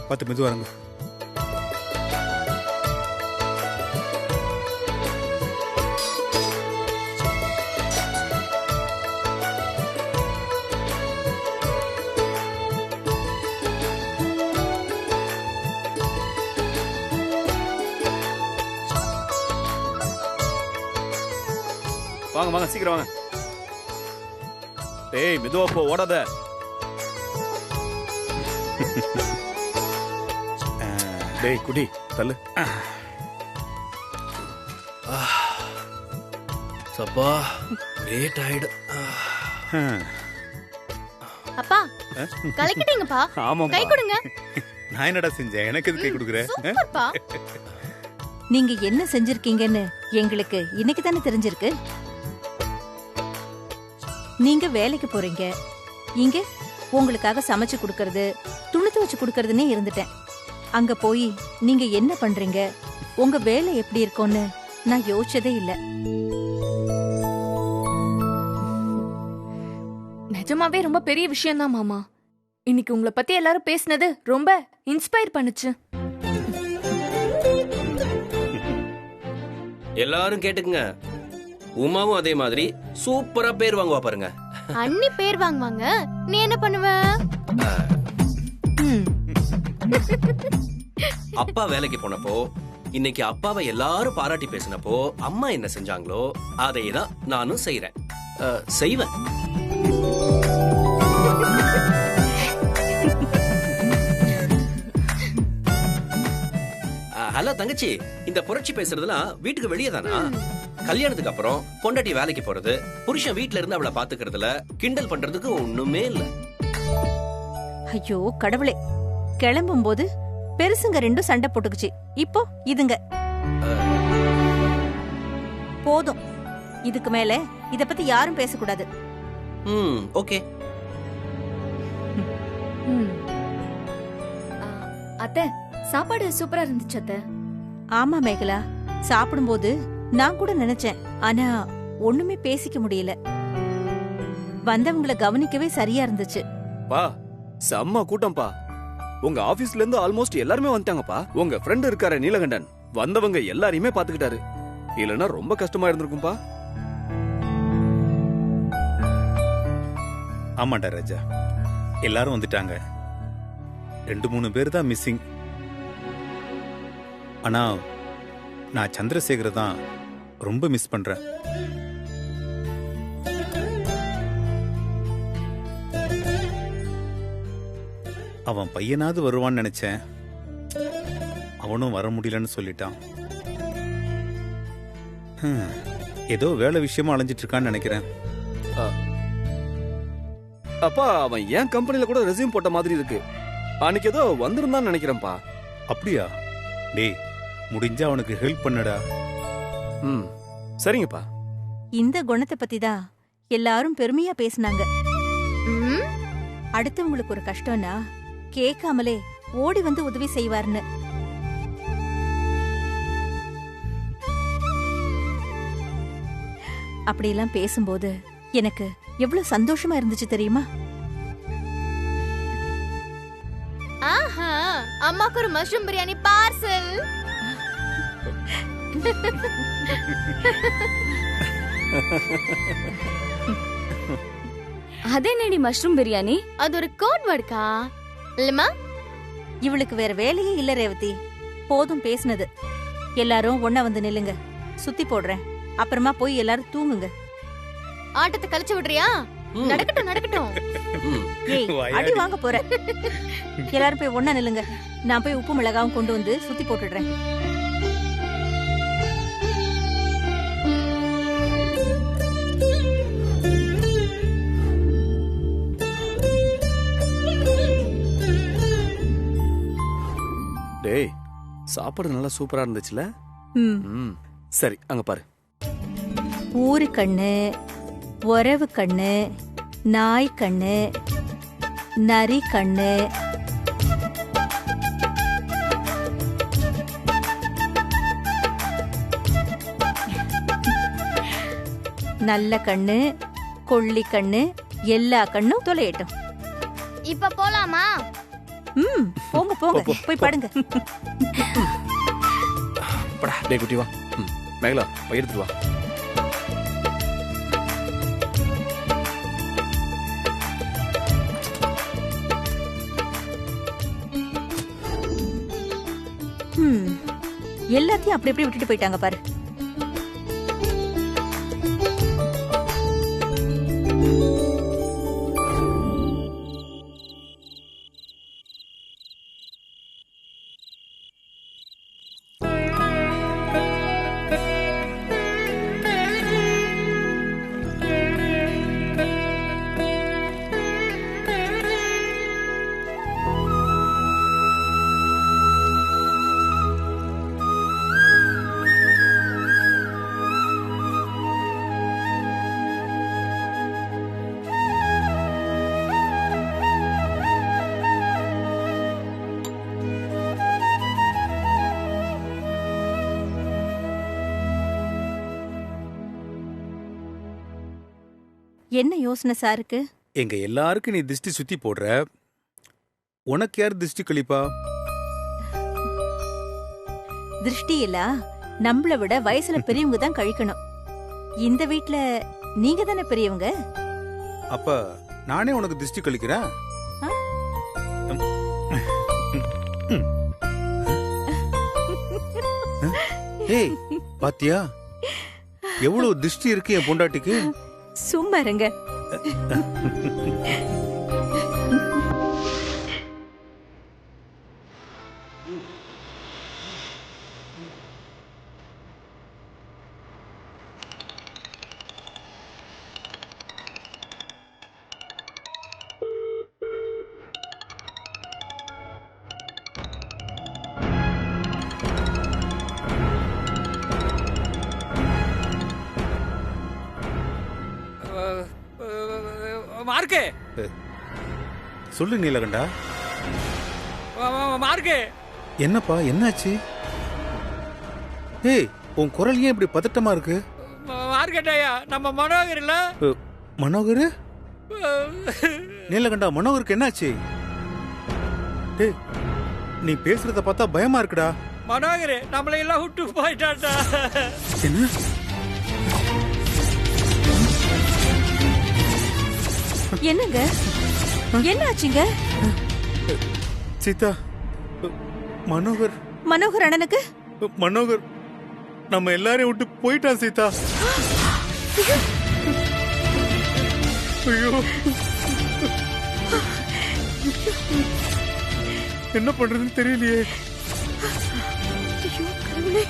பார்த்து மெதுவா இருங்க. வாங்க வாங்க சீக்கிரம் வாங்க. டேய் மெதுவா போ, ஓடாத. டேய் குடி தள்ளு. சப்பா லேட் ஆயிடு. அப்பா கலக்கிட்டீங்கப்பா. ஆமாம் கை கொடுங்க. நான் என்னடா செஞ்சேன், எனக்கு எது கை கொடுக்குற? சூப்பர்ப்பா. நீங்க என்ன செஞ்சிருக்கீங்கன்னு எங்களுக்கு இன்னைக்கு தானே தெரிஞ்சிருக்கு. நீங்க வேலைக்கு போறீங்க, இங்க உங்களுக்காக சமைச்சு கொடுக்கறது துணி துவச்சு கொடுக்கறதுன்னே இருந்துட்டேன். அங்க போய் நீங்க என்ன பண்றீங்க, உங்க வேலை எப்படி இருக்கும்னு நான் யோசிச்சதே இல்ல. நிஜமாவே ரொம்ப பெரிய விஷயம் தான் மாமா. இன்னைக்கு உங்களை பத்தி எல்லாரும் பேசினது ரொம்ப இன்ஸ்பயர் பண்ணுச்சு. எல்லாரும் கேட்டுக்குங்க, உமாவும் அதே மாதிரி சூப்பரா பேர் வாங்குவா பாருங்க. அண்ணி பேர் வாங்குவாங்க, நீ என்ன பண்ணுவ? அப்பா வேலைக்கு போனப்போ, இன்னைக்கு அப்பாவை எல்லாரும் பாராட்டி பேசினப்போ அம்மா என்ன செஞ்சாங்களோ அதை தான் நானும் செய்யறேன், செய்வேன். ஹலோ தங்கச்சி, இந்த புரட்சி பேசுறதுலாம் வீட்டுக்கு வெளியே தானா? கல்யாணத்துக்கு அப்புறம் பொண்டாட்டி வேலைக்கு போறது, புருஷன் வீட்ல இருந்து அவளை பாத்துக்கிறதுல கிண்டல் பண்றதுக்கு ஒண்ணுமே இல்ல. ஐயோ கடவுளே, கிளம்பும் போது பெருசுங்க ரெண்டும் சண்டை போட்டுக்குச்சு, இப்போ இதுங்க. போதும், இதுக்கு மேல இத பத்தி யாரும் பேசக்கூடாது. ஓகே. அத்தை சாப்பாடு சூப்பரா இருந்துச்சு அத்தை. ஆமா மேகலா, சாப்பிடும்போது நான் கூட நினைச்சேன், ஆனா ஒண்ணுமே பேசிக்க முடியல. வந்தவங்கள கவனிக்கவே சரியா இருந்துச்சு. பா செம்ம கூட்டம்பா. உங்க ஆபீஸ்ல இருந்து ஆல்மோஸ்ட் எல்லாருமே வந்துட்டாங்கப்பா. உங்க ஃப்ரெண்ட் இருக்காரு நீலகண்டன், வந்தவங்க எல்லாரையுமே பாத்துக்கிட்டாரு. இல்லனா ரொம்ப கஷ்டமா இருந்திருக்கும்பா. ஆமாண்டா ராஜா, எல்லாரும் வந்துட்டாங்க. 2-3 பேர் தான் மிஸ்ஸிங். ஆனா நான் சந்திரசேகர தான் ரொம்ப மிஸ் பண்றேன். அவன் பையனாவது வருவான்னு நினைச்சேன், அவனும் வர முடியலன்னு சொல்லிட்டான். ஏதோ வேலை விஷயமா அலைஞ்சிட்டு இருக்கான்னு நினைக்கிறேன். அப்பா அவன் ஏன் கம்பெனில கூட ரெஸ்யூம் போட்ட மாதிரி இருக்கு. அன்னைக்கு ஏதோ வந்திருந்தான்னு நினைக்கிறேன்ப்பா. அப்படியா? டேய் முடிஞ்சா அவனுக்கு ஹெல்ப் பண்ணடா. சரிங்கப்பா. இந்த குணத்தை பத்தி தான் எல்லாரும் பெருமையா பேசினாங்க. அடுத்தவங்களுக்கு ஒரு கஷ்டம்னா கேட்காமலே ஓடி வந்து உதவி செய்வார்னு. அப்படியெல்லாம் பேசும்போது எனக்கு எவ்வளவு சந்தோஷமா இருந்துச்சு தெரியுமா? ஆஹா, அம்மாக்கு ஒரு மஷ்ரூம் பிரியாணி பார்சல். அதே நேடி மஷ்ரூம் பிரியாணி, அது ஒரு கோட் வேர்டுக்கா இல்லம்மா? இவளுக்கு வேற வேலையே இல்ல ரேவதி. போதும் பேசுனது. எல்லாரும் ஒண்ணா வந்து நில்லுங்க, சுத்தி போடுறேன். அப்புறமா போய் எல்லாரும் தூங்குங்க. ஆட்டத்தை கழிச்சு விடுறியா? நடக்கட்டும் நடக்கட்டும். ஏய் அடி வாங்க போற. எல்லாரும் போய் ஒண்ணா நில்லுங்க, நான் போய் உப்பு மிளகாவும் கொண்டு வந்து சுத்தி போட்டுடுறேன். டேய் சாப்பாடு நல்லா சூப்பரா இருந்துச்சுல? சரி அங்க பாரு. ஊரு கண்ணு, உறவு கண்ணு, நாய் கண்ணு, நரி கண்ணு, நல்ல கண்ணு, கொள்ளி கண்ணு, எல்லா கண்ணும் தொலையட்டும். இப்ப போலாமா? போங்க போங்க போய் படுங்க. டேய் குட்டி வா. மேகலா போய் எடுத்துட்டு வா. எல்லாத்தையும் அப்படி அப்படி விட்டுட்டு போயிட்டாங்க பாரு. என்ன யோசனை சாருக்கு? எங்க எல்லாருக்கும் நீ திஷ்டி சுத்தி போடுற, உனக்கு யார் திஷ்டி கழிப்பா? திருஷ்டி இல்ல, நம்மள விட வயசுல பெரியவங்க தான் கழிக்கணும். இந்த வீட்ல நீங்க தானே பெரியவங்க. அப்ப நானே உனக்கு திஷ்டி கழிக்கிறேன். ஏய் பாத்தியா எவ்வளவு திஷ்டி இருக்கு என் பொண்டாட்டிக்கு. சும்மா இருங்க. மார்க்கே சொல்லு நீலகண்டா. மார்க்கே என்னப்பா என்னாச்சு? ஏய் உன் குரல் ஏன் இப்படி பதட்டமா இருக்கு? மார்க்கெட்டையா நம்ம மனோகர் இல்ல. மனோகர்? நீலகண்டா மனோகருக்கு என்னாச்சு? டேய் நீ பேசுறத பார்த்தா பயமா இருக்குடா. மனோகர் நம்மள எல்லாம் விட்டு போயிட்டான்டா. என்ன? என்னங்க என்ன ஆச்சுங்க? சீதா மனோகர் மனோகர் அண்ணனுக்கு மனோகர் நம்ம எல்லாரையும் விட்டு போயிட்டான் சீதா. ஐயோ என்ன பண்றதுன்னு தெரியலையே. ஐயோ கடவுளே.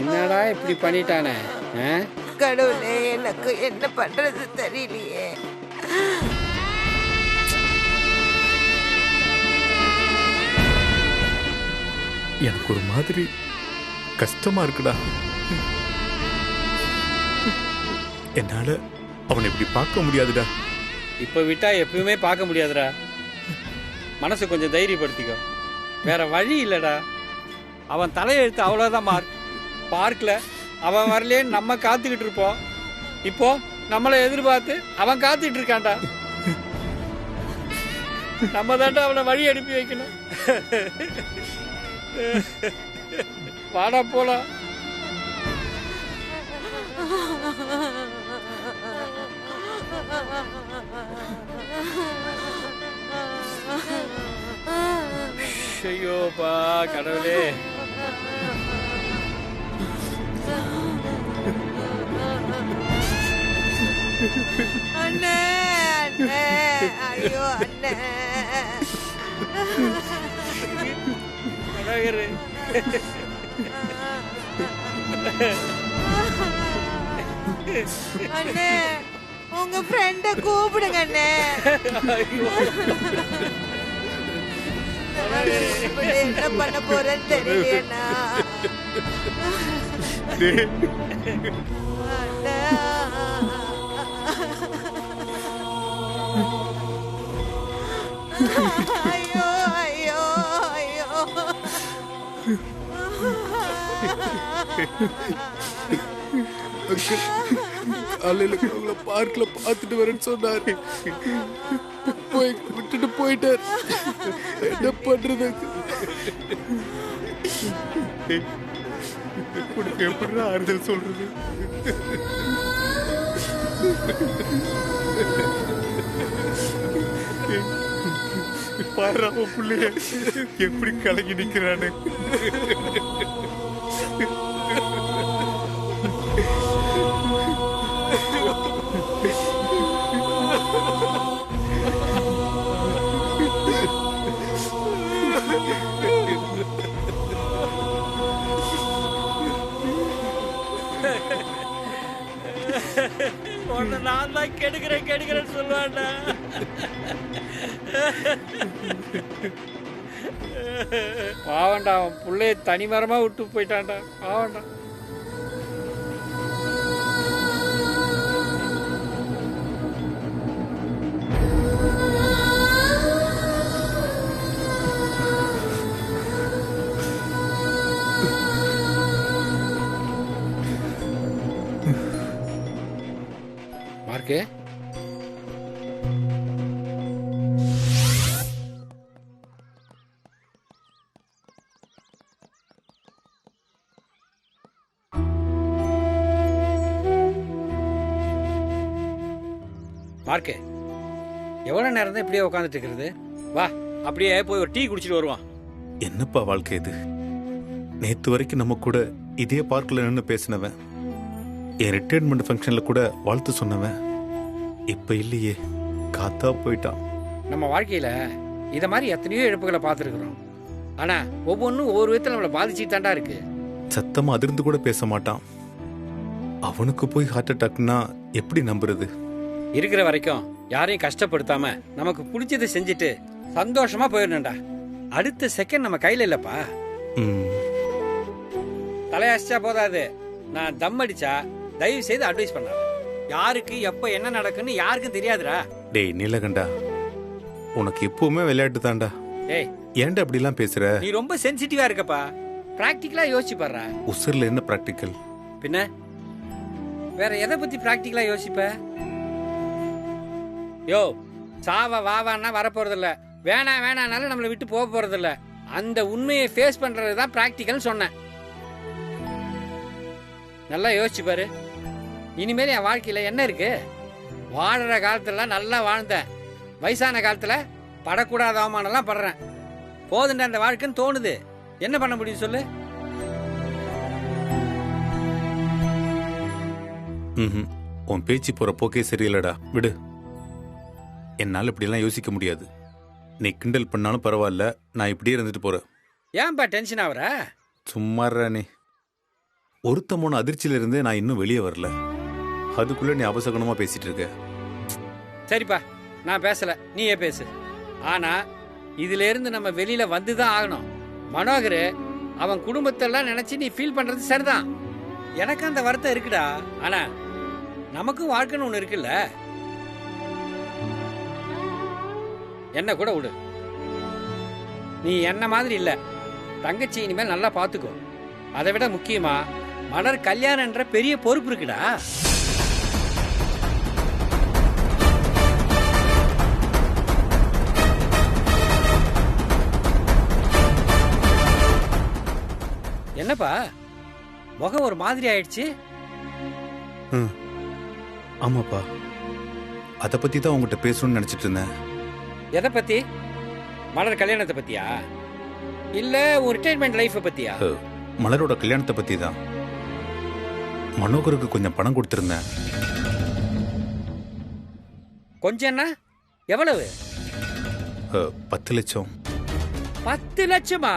என்னடா இப்படி பண்ணிட்டானே? கடவுளே எனக்கு என்ன பண்றது தெரியலையே. எனக்கு ஒரு மாதிரி கஷ்டமா இருக்குடா. என்னால அவனை இப்படி பார்க்க முடியாதுடா. இப்ப விட்டா எப்பவுமே பார்க்க முடியாதுடா. மனசு கொஞ்சம் தைரியப்படுத்திக்கோ. வேற வழி இல்லடா. அவன் தலையெழுத்து அவ்வளவுதான். பார்க்கல அவன் வரலே நம்ம காத்துக்கிட்டு இருப்போம். இப்போ நம்மளை எதிர்பார்த்து அவன் காத்துட்டு இருக்கான்டா. நம்ம தாண்டா அவனை வழி அனுப்பி வைக்கணும். வாடா போலாம். ஐயோப்பா கடவுளே. அண்ணே அண்ணே ஐயோ அண்ணே. அண்ணே உங்க ஃப்ரெண்ட கூப்பிடுங்க அண்ணே. இப்படி என்ன பண்ண போறேன்னு தெரியலையேண்ணா. டேய், அண்ணா. ஐயோ ஐயோ ஐயோ. காலையில உங்களை பார்க்ல பார்த்துட்டு வரேன்னு சொன்னாரு. போய் விட்டுட்டு போயிட்டார். என்ன பண்றது? உனக்கு எப்படி ஆறுதல் சொல்றது? பாரு அவன் பிள்ளைய எப்படி கலங்கி நிக்கிறானு. உன்னை நான் தான் கெடுக்கிறேன்னு சொல்லுவான்டா. பாவண்டா, அவன் பிள்ளைய தனிமரமா விட்டு போயிட்டான்டா. பாவண்டா. மார்க்கு, மார்க்கு, எவ்வளவு நேரம் தான் இப்படியே உட்காந்துட்டு இருக்கிறது? வா, அப்படியே போய் ஒரு டீ குடிச்சிட்டு வருவான். என்னப்பா வாழ்க்கை இது? நேத்து வரைக்கும் நம்ம கூட இதே பார்க்ல நின்று பேசினவன், என் ரிட்டையர்மெண்ட் ஃபங்க்ஷன்ல கூட வாழ்த்து சொன்னவன், இப்ப இல்லையே, காத்தா போயிட்டான். நம்ம வாழ்க்கையில இத மாதிரி எத்தனையோ இழப்புகளை பார்த்துருக்குறோம். ஆனா ஒவ்வொன்றும் ஒவ்வொரு விதத்துல நம்மளை பாதிச்சுட்டு தாண்டா இருக்கு. சத்தமா அதிர்ந்து கூட பேச மாட்டான். அவனுக்கு போய் ஹார்ட் அட்டாக்னா எப்படி நம்புறது? இருக்கிற வரைக்கும் யாரையும் கஷ்டப்படுத்தாம நமக்கு பிடிச்சதை செஞ்சுட்டு சந்தோஷமா போயிடணும்டா. அடுத்த செகண்ட் நம்ம கையில இல்லப்பா. ம், தலையாச்சா போதாது, நான் தம் அடிச்சா தயவு செய்து அட்வைஸ் பண்ணாத. யாருக்கு எப்ப என்ன நடக்குன்னு யாருக்கும் தெரியாதுடா. டேய் நீலகண்டா, உனக்கு எப்பவுமே விளையாட்டு தான்டா. டேய், ஏன்டா அப்படிலாம் பேசுற? நீ ரொம்ப சென்சிட்டிவா இருக்கப்பா. பிராக்டிக்கலா யோசிச்சு பாடுறா. உசுர்ல என்ன பிராக்டிக்கல்? பின்ன வேற எதை பத்தி பிராக்டிக்கலா யோசிப்ப? யோ, சாவ வாவான்னா வரப்போறதில்ல, வேணானாலும் நம்மளை விட்டு போக போறதில்ல. அந்த உண்மையை ஃபேஸ் பண்றதுதான் பிராக்டிக்கல் சொன்னேன். நல்லா யோசிச்சு பாரு. இனிமேல் என் வாழ்க்கையில என்ன இருக்கு? வாழற காலத்துல நல்லா வாழ்ந்தேன், வயசான காலத்துல படக்கூடாத அவமானம்லாம் படுறேன். போதுண்ட அந்த வாழ்க்கைன்னு தோணுது. என்ன பண்ண முடியும் சொல்லு? ம், உன் பேச்சு போற போக்கே சரியில்லடா, விடு. என்னால இப்படிலாம் யோசிக்க முடியாது. நீ கிண்டல் பண்ணாலும் பரவாயில்ல, நான் இப்படியே இருந்துட்டு போறேன். ஏன்பா டென்ஷன் ஆகுற? சும்மாறா நீ. ஒருத்தமான அதிர்ச்சியில இருந்து நான் இன்னும் வெளியே வரல, அதுக்குள்ள நீ அபசகனமா பேசிட்டு இருக்க. சரிப்பா, நான் பேசல, நீயே பேசு. ஆனா இதுல இருந்து நம்ம வெளியில வந்துதான் ஆகணும். மனோகர் அவன் குடும்பத்தெல்லாம் நினைச்சு நீ ஃபீல் பண்றது சரிதான். எனக்கு அந்த வருத்தம் இருக்குடா. ஆனா நமக்கும் வாழ்க்கைன்னு ஒண்ணு இருக்குல்ல. என்ன கூட விடு. நீ என்ன மாதிரி இல்ல, தங்கச்சி இனிமேல் நல்லா பாத்துக்கோ. அதை விட முக்கியமா மலர் கல்யாணம்ன்ற பெரிய பொறுப்பு இருக்குடா. என்னப்பா முகம் ஒரு மாதிரி ஆயிடுச்சு? ஆமாப்பா, அத பத்தி தான் உங்ககிட்ட பேசணும்னு நினைச்சிட்டு இருந்தேன். எதை பத்தி? மலர் கல்யாணத்தை பத்தியா, இல்ல ஒரு ரிட்டையர்மெண்ட் லைஃப் பத்தியா? மலரோட கல்யாணத்தை பத்தி தான். மனோகருக்கு கொஞ்சம் பணம் கொடுத்திருந்தேன். கொஞ்சம்னா எவ்வளவு? 10 லட்சம். 10 லட்சமா?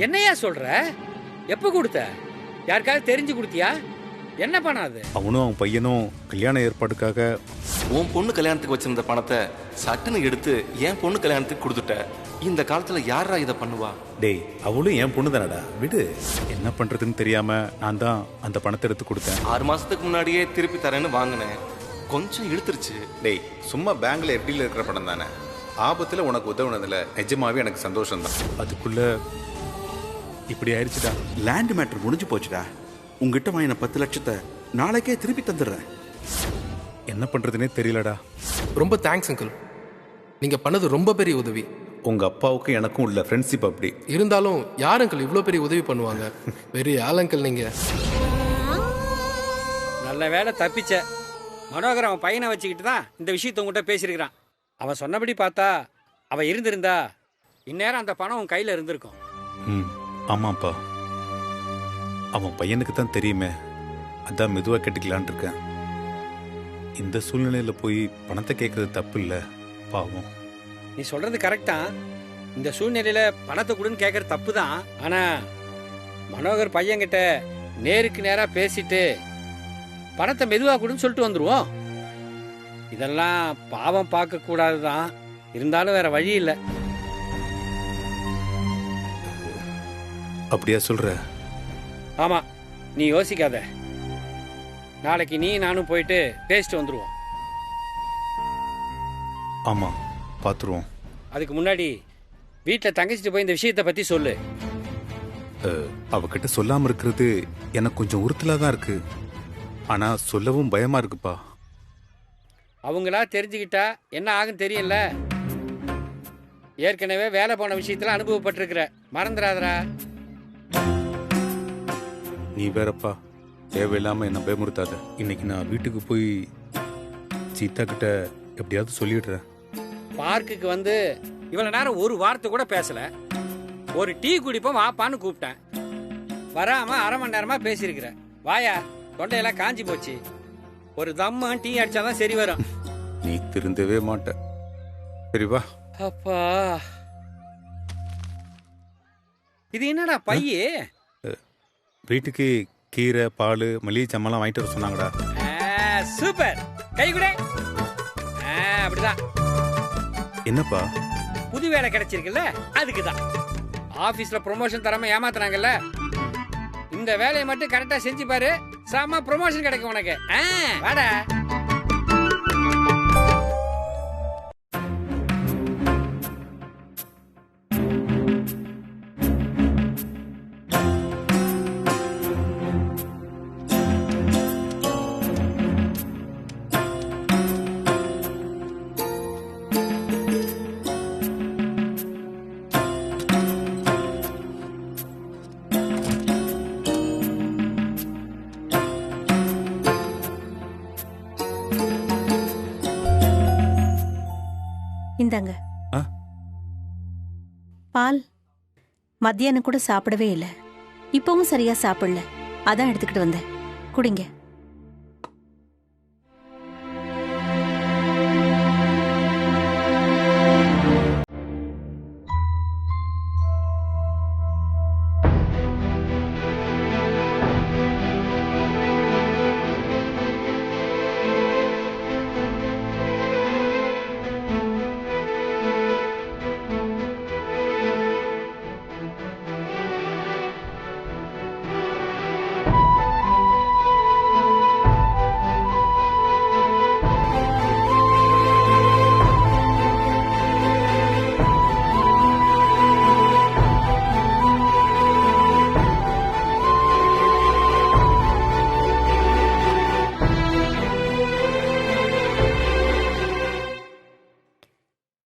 என்னையா சொல்ற? எப்ப கொடுத்த? யாருக்காவது தெரிஞ்சு கொடுத்தியா? என்ன பணம் அது? அவனும் அவன் பையனும் கல்யாண ஏற்பாடுக்காக உன் பொண்ணு கல்யாணத்துக்கு வச்சிருந்த பணத்தை சட்டுன்னு எடுத்து என் பொண்ணு கல்யாணத்துக்கு கொடுத்துட்ட. இந்த காலத்துல யாரா இதை பண்ணுவா? டேய் அவளும் என் பொண்ணு தானடா, விடு. என்ன பண்றதுன்னு தெரியாம நான் தான் அந்த பணத்தை எடுத்து கொடுத்தேன். 6 மாசத்துக்கு முன்னாடியே திருப்பி தரேன்னு வாங்கினேன். கொஞ்சம் இழுத்துருச்சு. டேய் சும்மா பேங்க்ல எப்படில இருக்கிற பணம் தானே, ஆபத்துல உனக்கு உதவுனதுல நிஜமாவே எனக்கு சந்தோஷம் தான். அதுக்குள்ள இப்படி ஆயிடுச்சுடா. லேண்ட் மேட்டர் முடிஞ்சு போச்சுடா. உங்ககிட்ட வாங்கின 10 லட்சத்தை நாளைக்கே திருப்பி தந்துடுறேன். என்ன பண்றதுனே தெரியலடா. ரொம்ப தேங்க்ஸ் அங்கிள், நீங்க பண்ணது ரொம்ப பெரிய உதவி. உங்க அப்பாவுக்கு எனக்கும் உள்ள ஃப்ரெண்ட்ஷிப் அப்படி இருந்தாலும் யார் அங்கிள் இவ்வளோ பெரிய உதவி பண்ணுவாங்க? பெரிய ஆள் அங்கிள் நீங்க. நல்ல வேலை தப்பிச்ச. மனோகர் அவன் பையனை வச்சுக்கிட்டு தான் இந்த விஷயத்த உங்ககிட்ட பேசியிருக்கிறான். அவன் சொன்னபடி பார்த்தா அவன் இருந்திருந்தா இந்நேரம் அந்த பணம் உன் கையில் இருந்திருக்கும். ஆமாப்பா, அவன் பையனுக்கு தான் தெரியுமே, அதான் மெதுவாக கேட்டுக்கலான் இருக்கேன். இந்த சூழ்நிலையில் போய் பணத்தை கேட்கறது தப்பு இல்லை, பாவம். நீ சொல்றது கரெக்டா. இந்த சூழ்நிலையில பணத்தை கொடுன்னு கேட்கறது தப்பு தான். ஆனா மனோகர் பையன்கிட்ட நேருக்கு நேரா பேசிட்டு பணத்தை மெதுவா கொடுன்னு சொல்லிட்டு வந்துருவோம். இதெல்லாம் பாவம் பார்க்க கூடாதுதான், இருந்தாலும் வேற வழி இல்லை. அப்படியா சொல்ற? ஆமா, நீ யோசிக்காத. நாளைக்கு நீ நானும் போயிட்டு பேசிட்டு வந்துருவோம். ஆமா, பார்த்துருவோம். அதுக்கு முன்னாடி வீட்டில் தங்கச்சிட்டு போய் இந்த விஷயத்தை பத்தி சொல்லு. அவகிட்ட சொல்லாம இருக்கிறது எனக்கு கொஞ்சம் உறுத்தலா தான் இருக்கு. ஆனா சொல்லவும் பயமா இருக்குப்பா. அவங்களா தெரிஞ்சுக்கிட்டா என்ன ஆகும் தெரியல. ஏற்கனவே வேலை போன விஷயத்துல அனுபவப்பட்டிருக்கிற, மறந்துடாதரா. நீ வேறப்பா, தேவையில்லாம என்ன பயமுறுத்தாத. இன்னைக்கு நான் வீட்டுக்கு போய் சீதா கிட்ட எப்படியாவது சொல்லிடுறேன். பார்க்குக்கு வந்து இவ்வளவு நேரம் ஒரு வார்த்தை கூட பேசல. ஒரு டீ குடிப்போம் வாப்பான்னு கூப்பிட்டேன், வராம அரை மணி நேரமா பேசியிருக்கிற. வாயா, தொண்டையெல்லாம் காஞ்சி போச்சு. ஒரு தம்ம டீ அடிச்சாதான் சரி வரும். நீ திருந்தவே மாட்ட. சரி வா. அப்பா, இது என்னடா பையே? வீட்டுக்கு கீரை, பால், மளிகை சாமான்லாம் வாங்கிட்டு வர சொன்னாங்கடா. சூப்பர், கை கூட. அப்படிதான். என்னப்பா? புது வேலை கிடைச்சிருக்குல்ல, அதுக்குதான். ஆபீஸ்ல ப்ரொமோஷன் தராம ஏமாத்துறாங்கல்ல, இந்த வேலையை மட்டும் கரெக்டா செஞ்சு பாரு, சாமா ப்ரொமோஷன் கிடைக்கும் உனக்கு. வாடா. இந்தாங்க பால். மத்தியானம் கூட சாப்பிடவே இல்லை, இப்பவும் சரியா சாப்பிடல, அதான் எடுத்துக்கிட்டு வந்தேன். குடிங்க.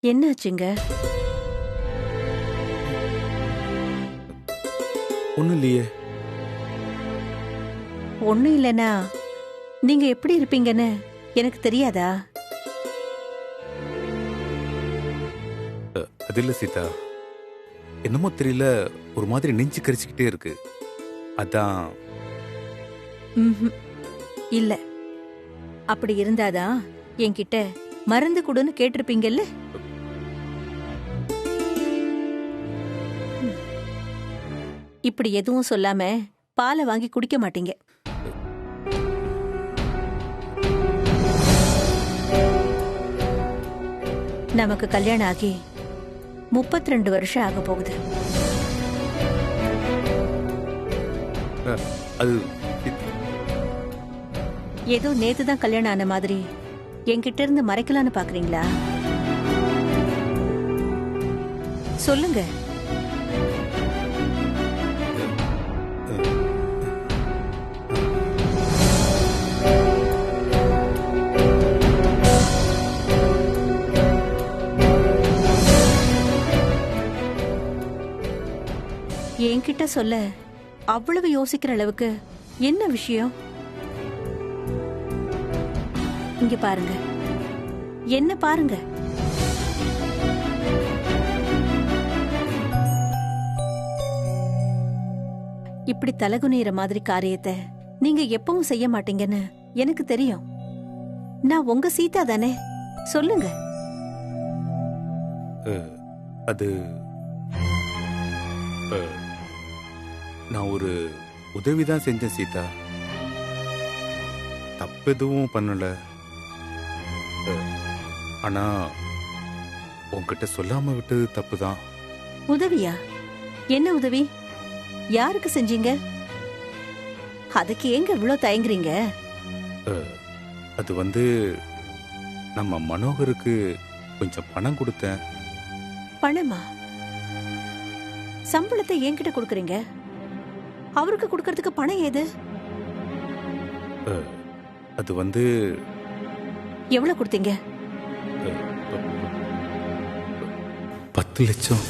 என்னாச்சுங்க? ஒன்றும் இல்லையே. ஒன்றும் இல்லைன்னா நீங்க எப்படி இருப்பீங்கன்னு எனக்கு தெரியாதா? அது இல்லை சீதா, என்னமோ தெரியல, ஒரு மாதிரி நெஞ்சு கரிச்சுக்கிட்டே இருக்கு, அதான். இல்ல, அப்படி இருந்தாதான் என்கிட்ட மருந்து கொடுன்னு கேட்டிருப்பீங்கல்ல. இப்படி எதுவும் சொல்லாம பாலை வாங்கி குடிக்க மாட்டீங்க. நமக்கு கல்யாணம் ஆகி 32 வருஷம் ஆக போகுது. அது ஏதோ நேத்து தான் கல்யாணம் ஆன மாதிரி என்கிட்ட இருந்து மறைக்கலான்னு பாக்குறீங்களா? சொல்லுங்க. என்கிட்ட சொல்ல அவ்வளவு யோசிக்கிற அளவுக்கு என்ன விஷயம்? இங்க பாருங்க, என்ன பாருங்க. இப்படி தலகுனிற மாதிரி காரியத்தை நீங்க எப்பவும் செய்ய மாட்டீங்கன்னு எனக்கு தெரியும். நான் உங்க சீதா தானே, சொல்லுங்க. அது நான் ஒரு உதவிதான் செஞ்சேன் சீதா, தப்பு எதுவும் பண்ணல. ஆனா உன்கிட்ட சொல்லாம விட்டது தப்புதான். உதவியா? என்ன உதவி? யாருக்கு செஞ்சீங்க? அதுக்கு ஏங்க இவ்வளவு தயங்குறீங்க? அது நம்ம மனோகருக்கு கொஞ்சம் பணம் கொடுத்தேன். பணமா? சம்பளத்தை என்கிட்ட கொடுக்கறீங்க, அவருக்கு கொடுக்கறதுக்கு பணம் ஏது? அது எவ்வளவு கொடுத்தீங்க? 10 லட்சம்.